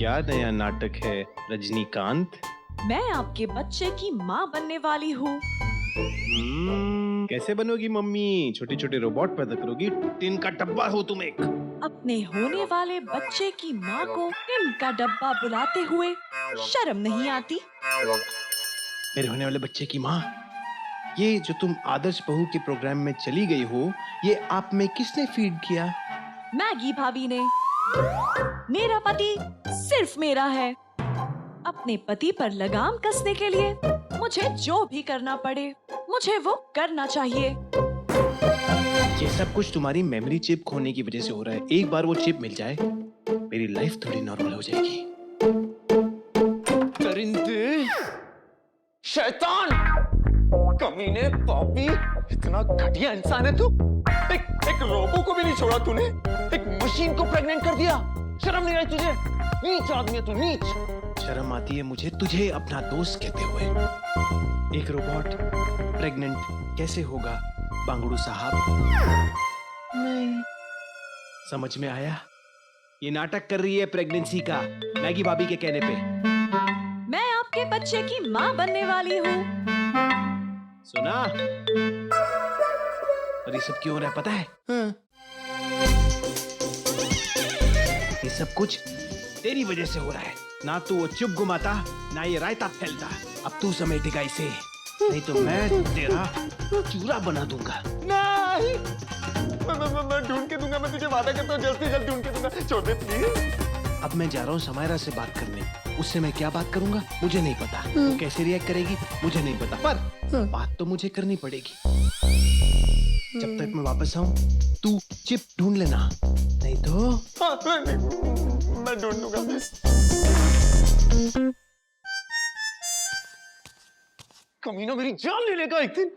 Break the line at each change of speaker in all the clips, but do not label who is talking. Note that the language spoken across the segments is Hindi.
क्या नया नाटक है रजनीकांत?
मैं आपके बच्चे की माँ बनने वाली हूँ।
कैसे बनोगी मम्मी? छोटे छोटे रोबोट पैदा करोगी? टिन का डब्बा हो तुम एक।
अपने होने वाले बच्चे की माँ को टिन का डब्बा बुलाते हुए शर्म नहीं आती?
मेरे होने वाले बच्चे की माँ, ये जो तुम आदर्श बहू के प्रोग्राम में चली गई हो, ये आप में किसने फीड किया?
मैगी भाभी ने। मेरा पति सिर्फ मेरा है। अपने पति पर लगाम कसने के लिए मुझे जो भी करना पड़े, मुझे वो करना चाहिए।
ये सब कुछ तुम्हारी मेमोरी चिप खोने की वजह से हो रहा है। एक बार वो चिप मिल जाए, मेरी लाइफ थोड़ी नॉर्मल हो जाएगी।
परिंदे, शैतान, कमीने, पापी, इतना घटिया इंसान है तू। एक रोबो को भी नहीं छोड़ा तूने, एक मशीन को प्रेग्नेंट कर दिया। शर्म नहीं आई तुझे? नीच आदमी है तू, नीच।
शर्म आती है मुझे तुझे अपना दोस्त कहते हुए। एक रोबोट प्रेग्नेंट कैसे होगा बांगड़ू साहब?
नहीं।
समझ में आया? ये नाटक कर रही है प्रेगनेंसी का, मैगी भाभी के कहने पे।
मैं आपके बच्चे की माँ बनने वाली हूँ।
सुना? और ये सब क्यों हो रहा है पता है? ये सब कुछ तेरी वजह से हो रहा है। ना तू वो चुप घुमाता, ना ये रायता फैलता। अब तू समेटेगा इसे, नहीं तो मैं तेरा चूरा बना दूंगा।
नहीं, मैं ढूंढ के दूंगा। मैं तुझे वादा करता हूँ, जल्द से जल्द ढूंढ के दूंगा। छोड़ दे प्लीज।
अब मैं जा रहा हूँ समायरा से बात करने। उससे मैं क्या बात करूंगा मुझे नहीं पता। वो कैसे रिएक्ट करेगी मुझे नहीं पता, पर बात तो मुझे करनी पड़ेगी। जब तक मैं वापस आऊं तू चिप ढूंढ लेना, नहीं तो
मैं ढूंढ लूंगा। कमीना मेरी जान ले लेगा एक दिन।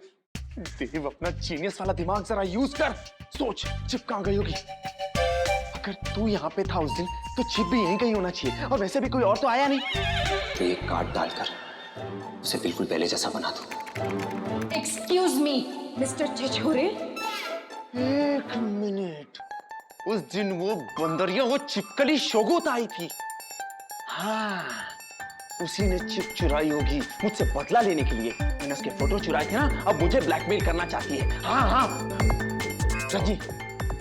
देव, अपना जीनियस वाला दिमाग जरा यूज कर। सोच, चिप कहाँ गई होगी? अगर तू यहाँ पे था उस दिन तो चिप भी यहीं कहीं होना चाहिए, और वैसे भी कोई और तो आया नहीं।
तो एक कार्ड डालकर उसे बिल्कुल पहले जैसा बना दो।
एक्सक्यूज मी मिस्टर छिछोरे।
एक मिनट, उस दिन वो बंदरिया, वो चिपकली शोगोत आई थी। हाँ, उसी ने चिप चुराई होगी मुझसे बदला लेने के लिए। मैंने उसके फोटो चुराए थे ना, अब मुझे ब्लैकमेल करना चाहती है। हाँ हाँ रजनी,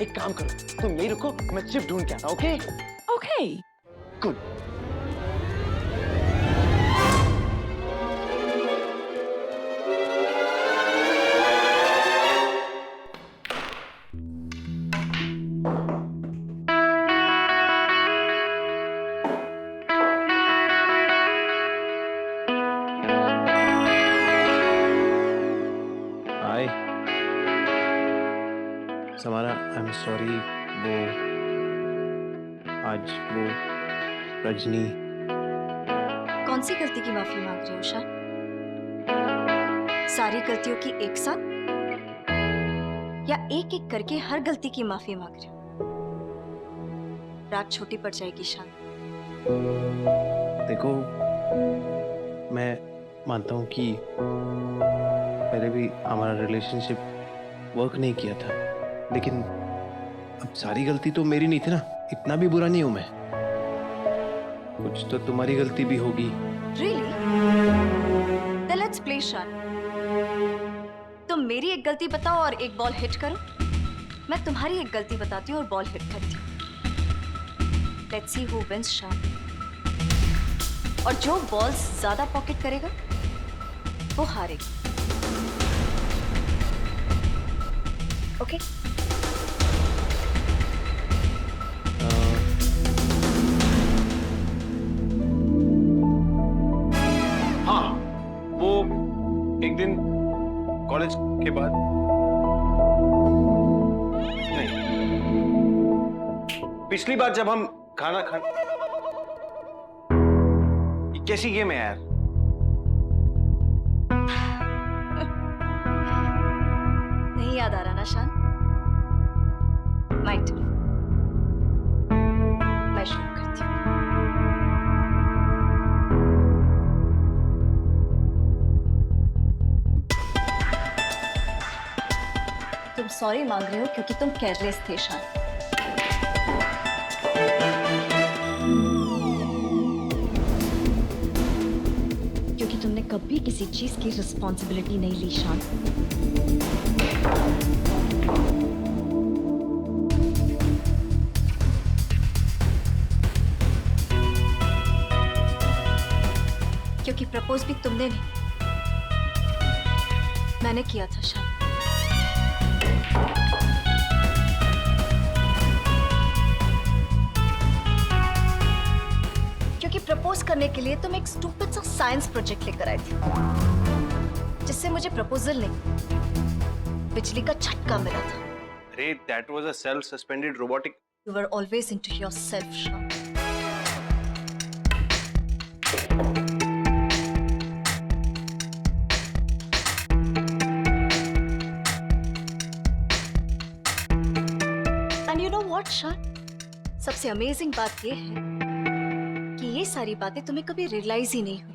एक काम करो, तुम यही रुको, मैं चिप ढूंढ के आता हूँ। Okay
okay.
Good.
Hi Samara, I am sorry. वो आज वो रजनी।
कौन सी गलती की माफी मांग रहे हो शान? सारी गलतियों की एक साथ, या एक एक करके हर गलती की माफी मांग रहे हो? रात छोटी पड़ जाएगी शान।
देखो, मैं मानता हूँ कि पहले भी हमारा रिलेशनशिप वर्क नहीं किया था, लेकिन अब सारी गलती तो मेरी नहीं थी ना। इतना भी बुरा नहीं हूं मैं। कुछ तो तुम्हारी गलती भी होगी।
Really? Then let's play शान। तुम मेरी एक गलती बताओ और एक बॉल हिट करो। मैं तुम्हारी एक गलती बताती हूँ और बॉल हिट करती हूँ। Let's see who wins शान। और जो बॉल्स ज्यादा पॉकेट करेगा वो हारेगा। ओके?
हाँ, वो एक दिन कॉलेज के बाद नहीं, पिछली बार जब हम खाना ये कैसी गेम है यार?
नहीं याद आ रहा ना शान? My turn. मैं शुरू करती हूँ। तुम सॉरी मांग रहे हो क्योंकि तुम केयरलेस थे शान। कभी किसी चीज की रिस्पॉन्सिबिलिटी नहीं ली शान। क्योंकि प्रपोज भी तुमने नहीं, मैंने किया था शान। क्योंकि प्रपोज करने के लिए तुम एक स्टूपिड सा साइंस प्रोजेक्ट लेकर आए थे, जिससे मुझे प्रपोजल नहीं, बिजली का झटका मिला था।
अरे that was a self-suspended robotic.
You were always into yourself, शान। And you know what, शान? सबसे अमेजिंग बात ये है कि ये सारी बातें तुम्हें कभी रियलाइज ही नहीं हुई।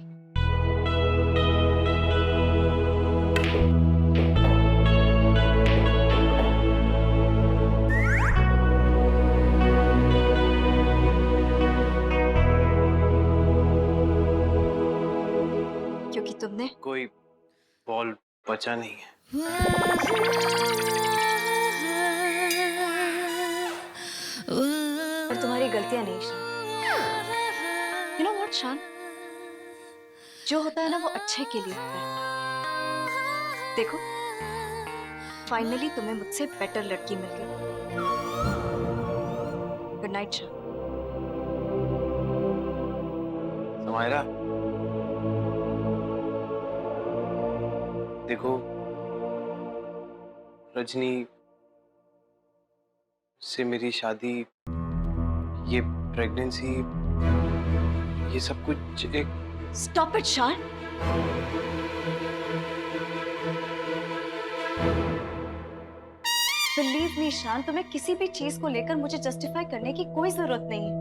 क्योंकि तुमने
कोई बॉल बचा नहीं है।
और तुम्हारी गलतियां नहीं, शान। You know what, शान? जो होता है ना वो अच्छे के लिए होता है। देखो, फाइनली तुम्हें मुझसे बेटर लड़की मिल गई। गुड नाइट, शान।
समायरा, देखो रजनी से मेरी शादी, ये प्रेगनेंसी, ये सब कुछ एक
Stop it, शान। Believe me, शान, तुम्हें किसी भी चीज को लेकर मुझे जस्टिफाई करने की कोई जरूरत नहीं है।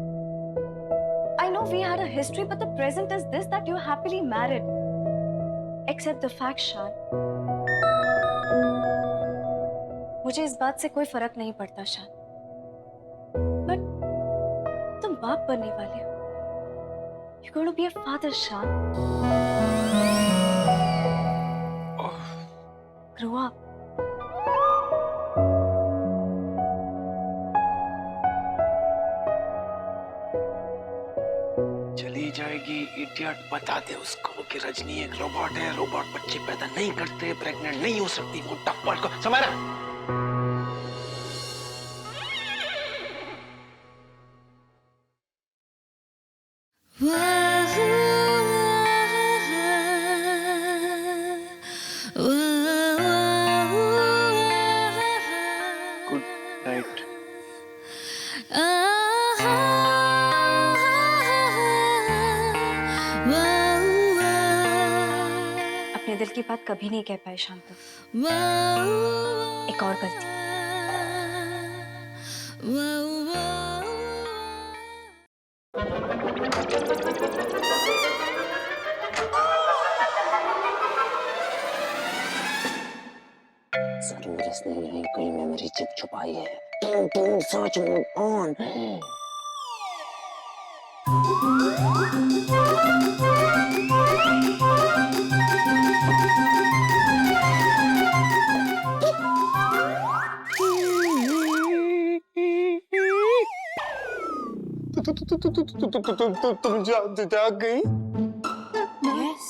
I know we had a history, but the present is this that you're happily married. Accept the fact, शान। मुझे इस बात से कोई फर्क नहीं पड़ता, शान। But तुम बाप बनने वाले हो। You're going to be a father, शान। Grow up.
चली जाएगी इडियट। बता दे उसको कि रजनी एक रोबोट है, रोबोट बच्चे पैदा नहीं करते, प्रेग्नेंट नहीं हो सकती। वो टप्पड़ को समायरा। Good night.
अपने दिल की बात कभी नहीं कह पाए, शांत। एक और गलती।
जरूर इसने यहीं कोई मेमोरी चिप छुपाई है। Don't search, move on.
तुम जाग गई?
यस,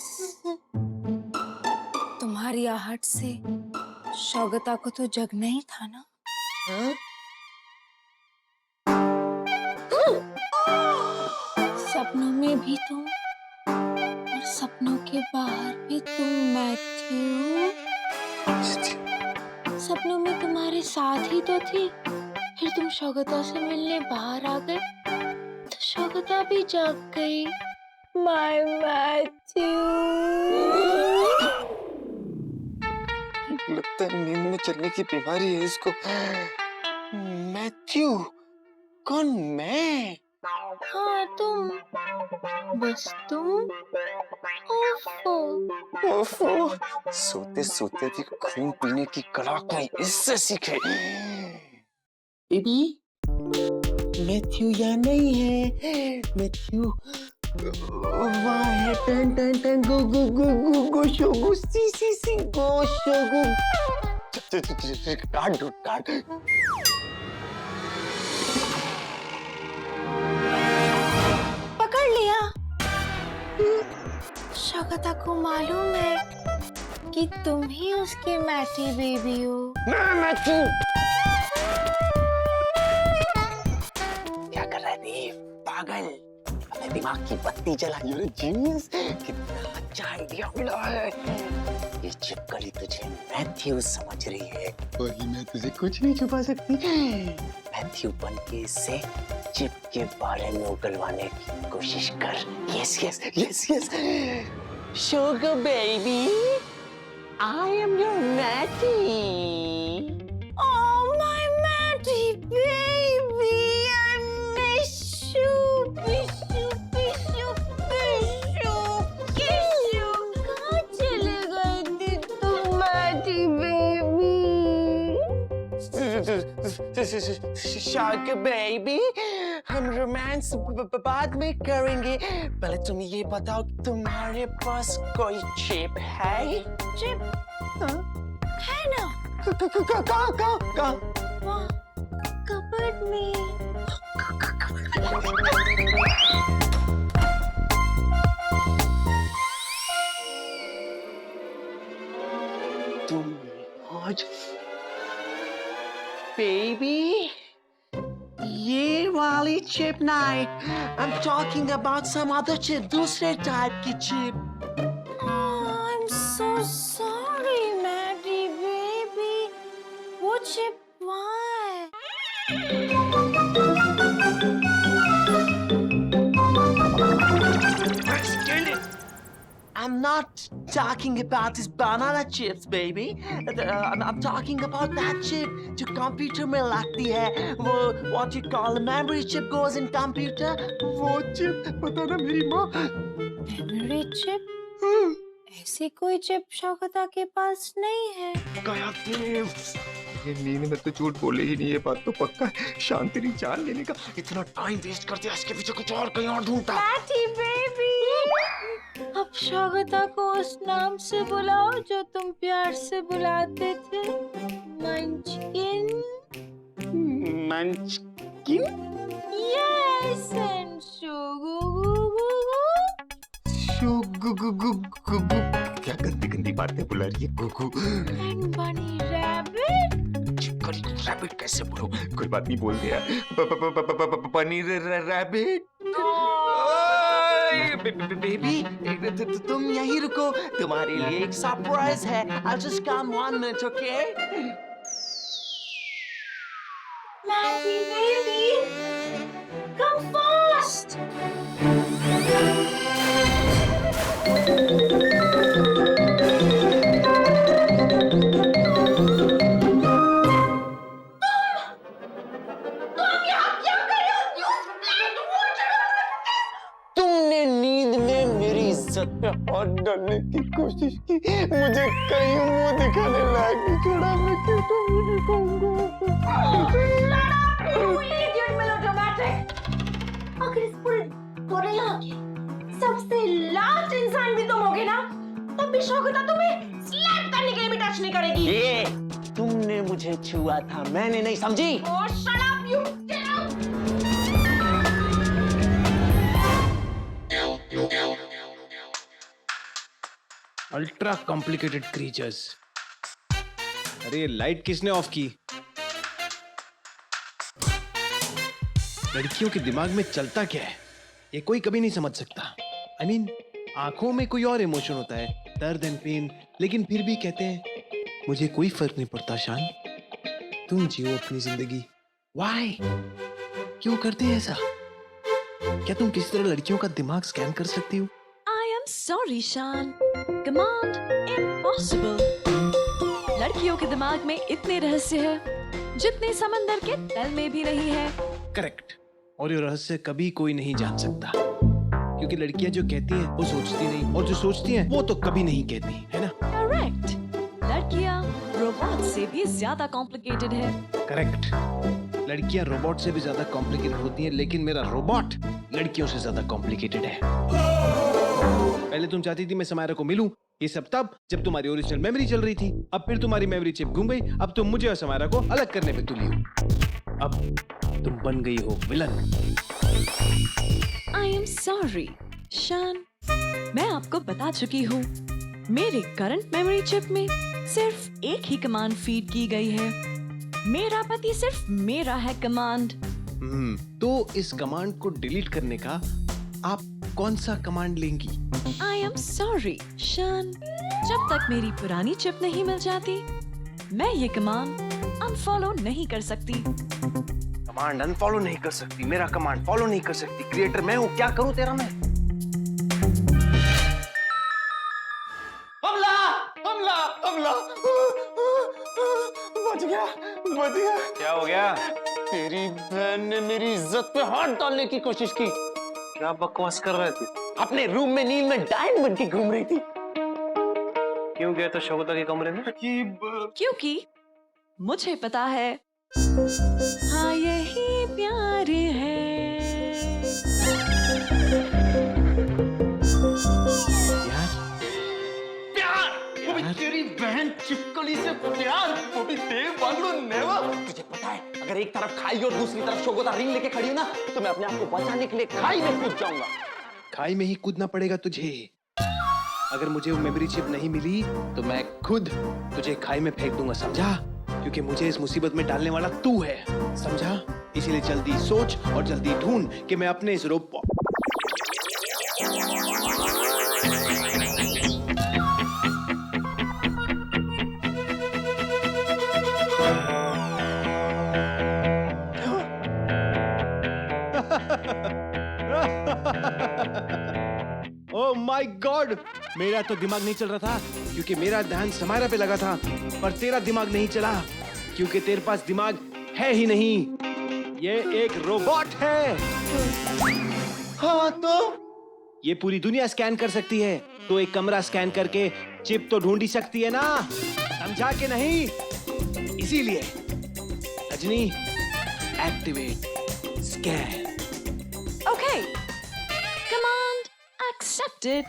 तुम्हारी आहट से शौगता को तो जगना ही था ना।
हाँ?
सपनों में भी तुम और सपनों के बाहर भी तुम, मैथ्यू। सपनों में तुम्हारे साथ ही तो थी, फिर तुम शौगता से मिलने बाहर आ गए तो शौगता भी जाग गई। My Matthew.
लगता है नींद में चलने की बीमारी है इसको। मैथ्यू? कौन? मैं?
हाँ तुम, बस तुम। ओफो।
ओफो, सोते सोते भी खून पीने की कला कोई इससे सीखे। बेबी, मैथ्यू यहाँ नहीं है। मैथ्यू वहाँ है टन टन टन गो गो गो गो गो शोगु सी गो शोगु काट दो काट
पकड़ लिया। शगता को मालूम है कि तुम ही उसके मैटी बेबी हो।
मैथ्यू क्या कर रहा है देव पागल अपने दिमाग की बत्ती जलाई और जीनियस कितना अच्छा आइडिया मिला है ये चिपकली तुझे मैथ्यू समझ रही है वही मैं तुझे कुछ नहीं छुपा सकती मैथ्यू बन के इससे चिप के बारे में उगलवाने की कोशिश कर yes yes yes yes sugar baby I am your मैथी
Oh my Matty baby, I miss you, miss you, miss you, miss you, kiss you. कहाँ चले गए थे तुम Matty baby?
शार्क बेबी हम रोमांस बाद में करेंगे पहले तुम ये बताओ तुम्हारे पास कोई चिप है
चिप है ना?
कहाँ
वहाँ कपड़ में।
तुम आज बेबी ये वाली चिप नहीं I'm talking about some other chip दूसरे टाइप की chip
Oh, I'm so sorry, Matty baby. वो चिप वहाँ है।
I'm not talking about these banana chips, baby. I'm talking about that chip जो कंप्यूटर में लगती है. वो what you call a memory chip goes in computer. वो chip पता ना मेरी माँ.
Memory chip? ऐसी कोई चिप शौकता के पास नहीं है।
गया देव.
ये नींद में तो झूठ बोले ही नहीं, ये बात तो पक्का है। शांति जान लेने का
इतना टाइम वेस्ट करते हैं इसके पीछे कुछ और कहीं और ढूंढता.
मैटी बेबी, अब शौकता को उस नाम से बुलाओ जो तुम प्यार से बुलाते थे, मंचकिन।
मंचकिन?
यस, एंड
क्या गंदी गंदी बातें बुला रही है गुगु।
एंड बनी रैबिट।
चिपकली को रैबिट कैसे बोलूं? कोई बात नहीं, बोल दिया। पनीर रैबिट।
बेबी तुम यहीं रुको तुम्हारे लिए एक सरप्राइज है. I'll just come 1 minute, okay?
Matty baby, come fast.
तुमने नींद में मेरी इज्जत पे हाथ डालने की कोशिश की. मुझे कहीं मुंह दिखाने लायक नहीं छोड़ा. मैं क्यों तुम्हें दिखाऊंगा?
अगर इस पूरे गोरिल्ला के सबसे लास्ट इंसान भी तुम होगे ना, तब भी शौकता तुम्हें स्लैप करने के लिए भी टच नहीं करेगी।
ये तुमने मुझे छुआ था, मैंने नहीं, समझी?
Oh, shut up, you get out!
Ultra complicated creatures. अरे लाइट किसने ऑफ की? लड़कियों के दिमाग में चलता क्या है ये कोई कभी नहीं समझ सकता. I mean, आंखों में कोई और इमोशन होता है, दर्द एंड पेन, लेकिन फिर भी कहते हैं मुझे कोई फर्क नहीं पड़ता शान, तुम जियो अपनी जिंदगी. Why? क्यों करते हैं ऐसा? क्या तुम किसी तरह लड़कियों का दिमाग स्कैन कर सकती हो?
I am sorry, Shan. Command impossible. लड़कियों के दिमाग में इतने रहस्य हैं जितने समंदर के तल में भी नहीं है.
करेक्ट. और ये रहस्य कभी कोई नहीं जान सकता, क्योंकि लड़कियां जो कहती हैं वो सोचती नहीं, और जो सोचती हैं वो तो कभी नहीं कहती, है ना?
करेक्ट. लड़कियां रोबोट से भी ज्यादा कॉम्प्लिकेटेड है.
करेक्ट. लड़कियां रोबोट से भी ज्यादा कॉम्प्लिकेटेड होती हैं, लेकिन मेरा रोबोट लड़कियों से ज्यादा कॉम्प्लिकेटेड है। पहले तुम चाहती थी मैं समायरा को मिलूं, ये सब तब जब तुम्हारी ओरिजिनल मेमोरी चल रही थी। अब फिर तुम्हारी मेमोरी चिप घूम गई, अब तुम मुझे और समायरा को अलग करने पे तुली हो। अब तुम बन गई हो विलन।
आई एम सॉरी शान, मैं आपको बता चुकी हूँ, मेरे करंट मेमोरी चिप में सिर्फ एक ही कमांड फीड की गई है। मेरा पति सिर्फ मेरा है कमांड।
तो इस कमांड को डिलीट करने का आप कौन सा कमांड लेंगी?
आई एम सॉरी शान, जब तक मेरी पुरानी चिप नहीं मिल जाती, मैं ये कमांड अनफॉलो नहीं कर सकती।
कमांड अनफॉलो नहीं कर सकती, मेरा कमांड फॉलो नहीं कर सकती। क्रिएटर मैं हूँ, क्या करूँ तेरा मैं?
हमला हमला हमला, बच गया बच गया।
क्या हो गया?
तेरी बहन ने मेरी इज्जत पे हाथ डालने की कोशिश की।
क्या बकवास कर रहे थे?
अपने रूम में नींद में डायन बन के घूम रही थी।
क्यों गया तो शोभता के कमरे में?
क्योंकि मुझे पता है, हाँ यही प्यार है।
यार,
वो भी तेरी बहन चिपकली से प्यार, वो भी देव बांगड़ू नेवा। तुझे पता है, अगर एक तरफ खाई और दूसरी तरफ शोगोता रिंग लेके खड़ी हो ना, तो मैं अपने आप को बचाने के लिए खाई में कूद जाऊंगा।
खाई में ही कूदना पड़ेगा तुझे। अगर मुझे वो मेमोरी चिप नहीं मिली तो मैं खुद तुझे खाई में फेंक दूंगा, समझा? क्योंकि मुझे इस मुसीबत में डालने वाला तू है, समझा? इसीलिए जल्दी सोच और जल्दी ढूंढ कि मैं अपने इस रोबोट ओह माय गॉड, मेरा तो दिमाग नहीं चल रहा था क्योंकि मेरा ध्यान समायरा पे लगा था, पर तेरा दिमाग नहीं चला क्योंकि तेरे पास दिमाग है ही नहीं। ये एक रोबोट है।
हाँ तो
ये पूरी दुनिया स्कैन कर सकती है, तो एक कमरा स्कैन करके चिप तो ढूंढ ही सकती है ना, समझा के नहीं? इसीलिए Rajni, activate scan.
Okay, command accepted.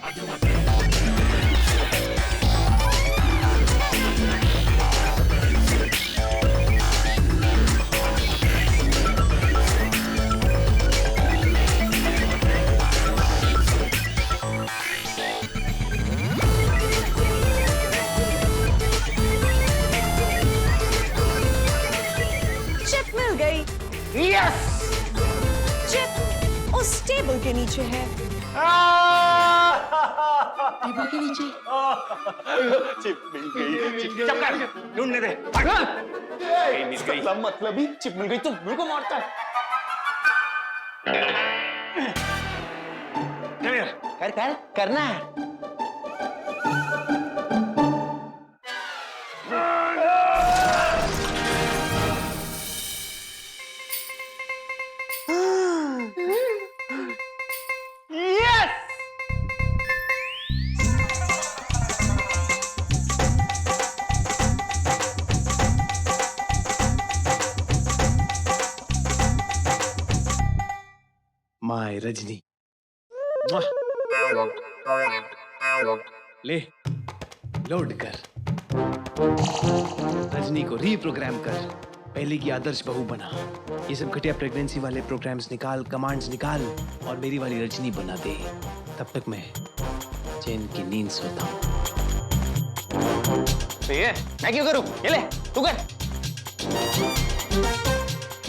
Chip मिल गई।
यस,
चिप उस टेबल के नीचे है। टेबल के नीचे?
चिप मिल गई। चिप चुप कर, ढूंढने दे। मिल गई मतलब ही चिप मिल गई तो मेरे को मारता है। कर कर करना है।
माय रजनी, ले लोड कर, रजनी को रीप्रोग्राम कर, पहले की आदर्श बहू बना। ये सब घटिया प्रेगनेंसी वाले प्रोग्राम्स निकाल, कमांड्स निकाल और मेरी वाली रजनी बना दे। तब तक मैं चैन की नींद सोता हूँ।
तो ये मैं क्यों करूं? ये ले, तू कर।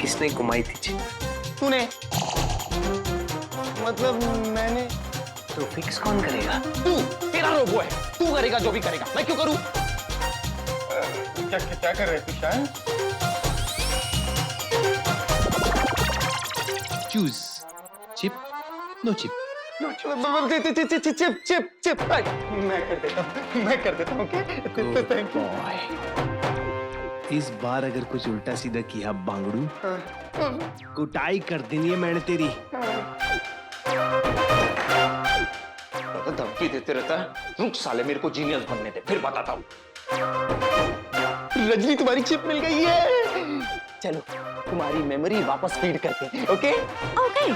किसने घुमाई थी चिप?
तूने। मतलब मैंने।
तो फिक्स कौन करेगा?
तू, तेरा रोबो है, तू करेगा जो भी करेगा, मैं क्यों करूं? क्या क्या कर रहे तू शायद?
Choose chip, no chip.
Chip chip chip, मैं कर देता हूँ थैंक यू।
इस बार अगर कुछ उल्टा सीधा किया बांगड़ू, कुटाई कर देनी है मैंने तेरी।
धमकी देते रहता है। रुक साले, मेरे को जीनियस बनने दे, फिर बताता हूँ। रजनी, तुम्हारी चिप मिल गई है। चलो तुम्हारी मेमोरी वापस फीड करते हैं, ओके?
ओके